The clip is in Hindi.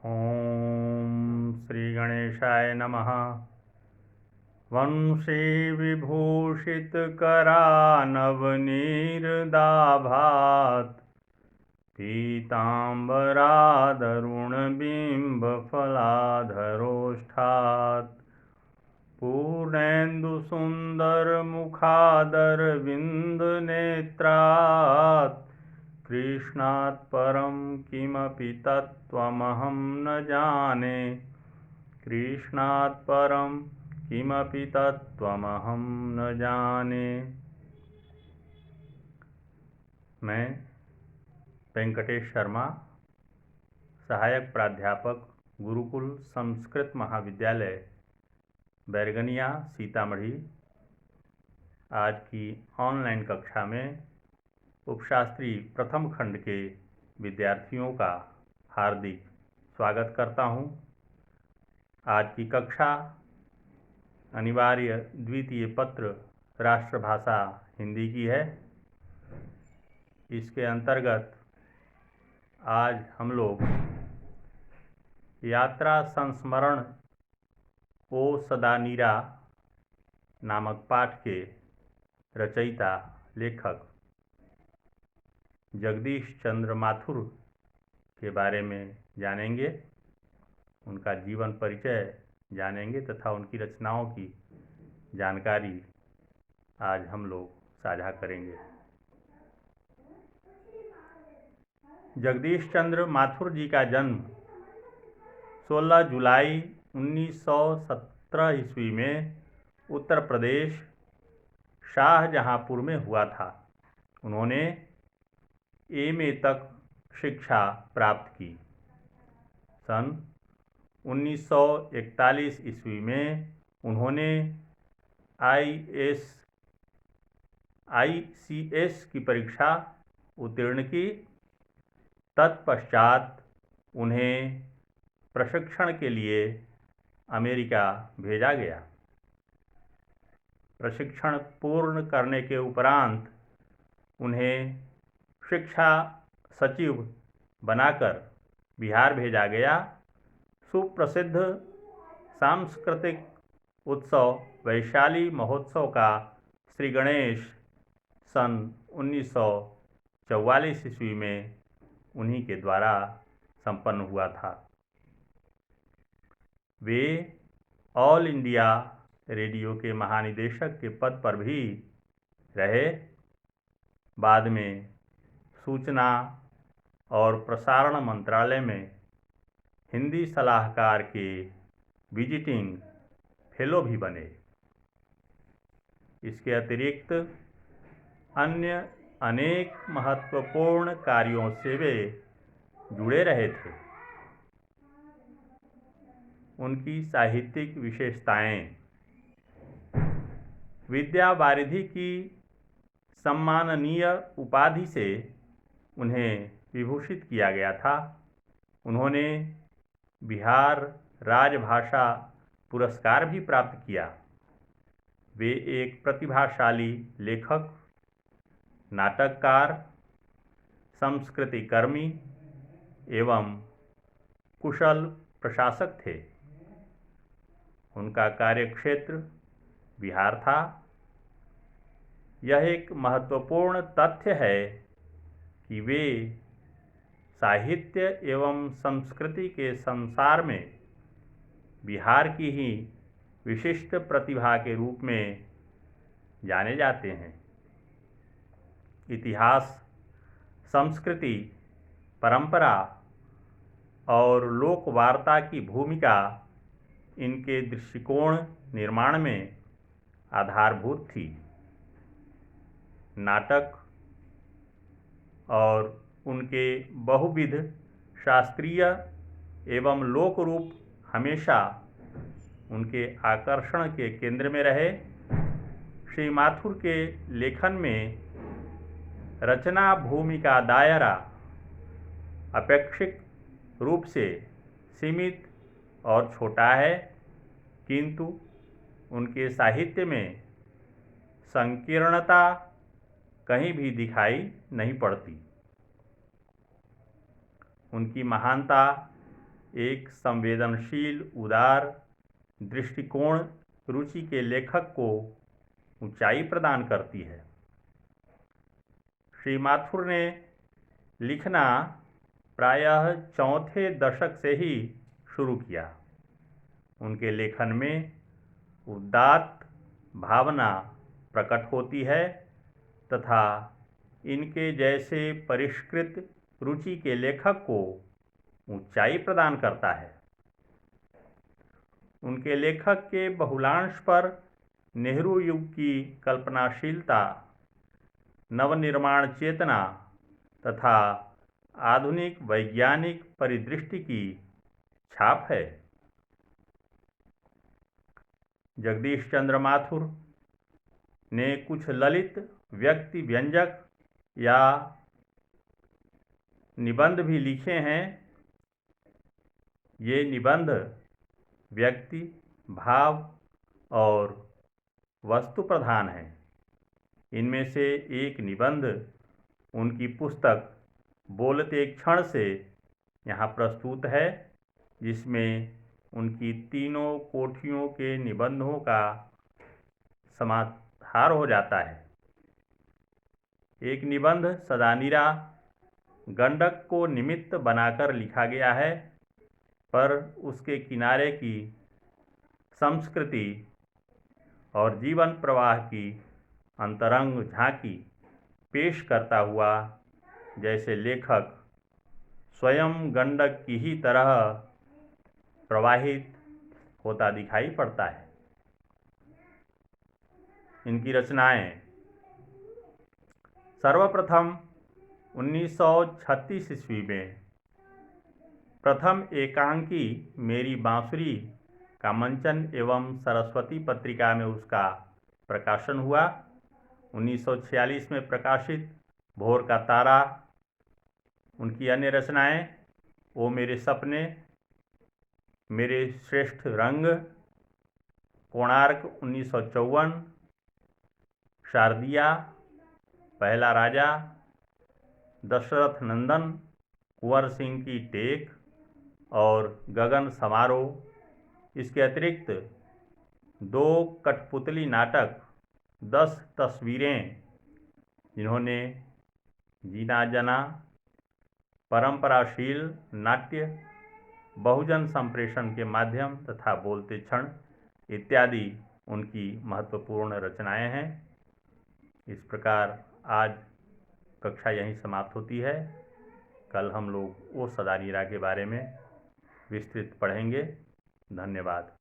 ओम श्री गणेशाय नमः। वंशी विभूषित करानवनीरदाभात् पीताम्बरादरुणबिम्बफलाधरोष्ठात् पूर्णेन्दुसुन्दरमुखादरविन्दनेत्रात् कृष्णात् परं किमपि तत्त्वमहं न जाने। कृष्णात् परं किमपि तत्त्वमहं न जाने। मैं वेंकटेश शर्मा, सहायक प्राध्यापक, गुरुकुल संस्कृत महाविद्यालय, बैरगनिया, सीतामढ़ी, आज की ऑनलाइन कक्षा में उपशास्त्री प्रथम खंड के विद्यार्थियों का हार्दिक स्वागत करता हूं। आज की कक्षा अनिवार्य द्वितीय पत्र राष्ट्रभाषा हिंदी की है। इसके अंतर्गत आज हम लोग यात्रा संस्मरण ओ सदा नीरा नामक पाठ के रचयिता लेखक जगदीश चंद्र माथुर के बारे में जानेंगे, उनका जीवन परिचय जानेंगे तथा उनकी रचनाओं की जानकारी आज हम लोग साझा करेंगे। जगदीश चंद्र माथुर जी का जन्म 16 जुलाई 1917 ईस्वी में उत्तर प्रदेश शाहजहांपुर में हुआ था। उन्होंने एमए तक शिक्षा प्राप्त की। सन 1941 ईस्वी में उन्होंने आईसीएस की परीक्षा उत्तीर्ण की। तत्पश्चात उन्हें प्रशिक्षण के लिए अमेरिका भेजा गया। प्रशिक्षण पूर्ण करने के उपरांत उन्हें शिक्षा सचिव बनाकर बिहार भेजा गया। सुप्रसिद्ध सांस्कृतिक उत्सव वैशाली महोत्सव का श्री गणेश सन 1944 ईस्वी में उन्हीं के द्वारा संपन्न हुआ था। वे ऑल इंडिया रेडियो के महानिदेशक के पद पर भी रहे। बाद में सूचना और प्रसारण मंत्रालय में हिंदी सलाहकार के विजिटिंग फेलो भी बने। इसके अतिरिक्त अन्य अनेक महत्वपूर्ण कार्यों से वे जुड़े रहे थे। उनकी साहित्यिक विशेषताएं: विद्या वारिधि की सम्माननीय उपाधि से उन्हें विभूषित किया गया था। उन्होंने बिहार राजभाषा पुरस्कार भी प्राप्त किया। वे एक प्रतिभाशाली लेखक, नाटककार, संस्कृति कर्मी एवं कुशल प्रशासक थे। उनका कार्यक्षेत्र बिहार था। यह एक महत्वपूर्ण तथ्य है कि वे साहित्य एवं संस्कृति के संसार में बिहार की ही विशिष्ट प्रतिभा के रूप में जाने जाते हैं। इतिहास, संस्कृति, परंपरा और लोक वार्ता की भूमिका इनके दृष्टिकोण निर्माण में आधारभूत थी। नाटक और उनके बहुविध शास्त्रीय एवं लोक रूप हमेशा उनके आकर्षण के केंद्र में रहे। श्री माथुर के लेखन में रचना भूमि का दायरा अपेक्षित रूप से सीमित और छोटा है, किंतु उनके साहित्य में संकीर्णता कहीं भी दिखाई नहीं पड़ती। उनकी महानता एक संवेदनशील, उदार दृष्टिकोण रुचि के लेखक को ऊंचाई प्रदान करती है। श्री माथुर ने लिखना प्रायः चौथे दशक से ही शुरू किया। उनके लेखन में उदात्त भावना प्रकट होती है तथा इनके जैसे परिष्कृत रुचि के लेखक को ऊंचाई प्रदान करता है। उनके लेखक के बहुलांश पर नेहरू युग की कल्पनाशीलता, नवनिर्माण चेतना तथा आधुनिक वैज्ञानिक परिदृष्टि की छाप है। जगदीश चंद्र माथुर ने कुछ ललित व्यक्ति व्यंजक या निबंध भी लिखे हैं। ये निबंध व्यक्ति, भाव और वस्तु प्रधान हैं। इनमें से एक निबंध उनकी पुस्तक बोलते क्षण से यहाँ प्रस्तुत है, जिसमें उनकी तीनों कोठियों के निबंधों का समाहार हो जाता है। एक निबंध सदानीरा गंडक को निमित्त बनाकर लिखा गया है, पर उसके किनारे की संस्कृति और जीवन प्रवाह की अंतरंग झांकी पेश करता हुआ जैसे लेखक स्वयं गंडक की ही तरह प्रवाहित होता दिखाई पड़ता है। इनकी रचनाएं सर्वप्रथम 1936 ईस्वी में प्रथम एकांकी मेरी बांसुरी का मंचन एवं सरस्वती पत्रिका में उसका प्रकाशन हुआ। 1946 में प्रकाशित भोर का तारा। उनकी अन्य रचनाएं ओ मेरे सपने, मेरे श्रेष्ठ रंग, कोणार्क 1954, शारदिया, पहला राजा, दशरथ नंदन, कुंवर सिंह की टेक और गगन समारोह। इसके अतिरिक्त 2 कठपुतली नाटक, 10 तस्वीरें, जिन्होंने जीना जना, परंपराशील नाट्य, बहुजन संप्रेषण के माध्यम तथा बोलते क्षण इत्यादि उनकी महत्वपूर्ण रचनाएं हैं। इस प्रकार आज कक्षा यहीं समाप्त होती है। कल हम लोग ओ सदानीरा के बारे में विस्तृत पढ़ेंगे। धन्यवाद।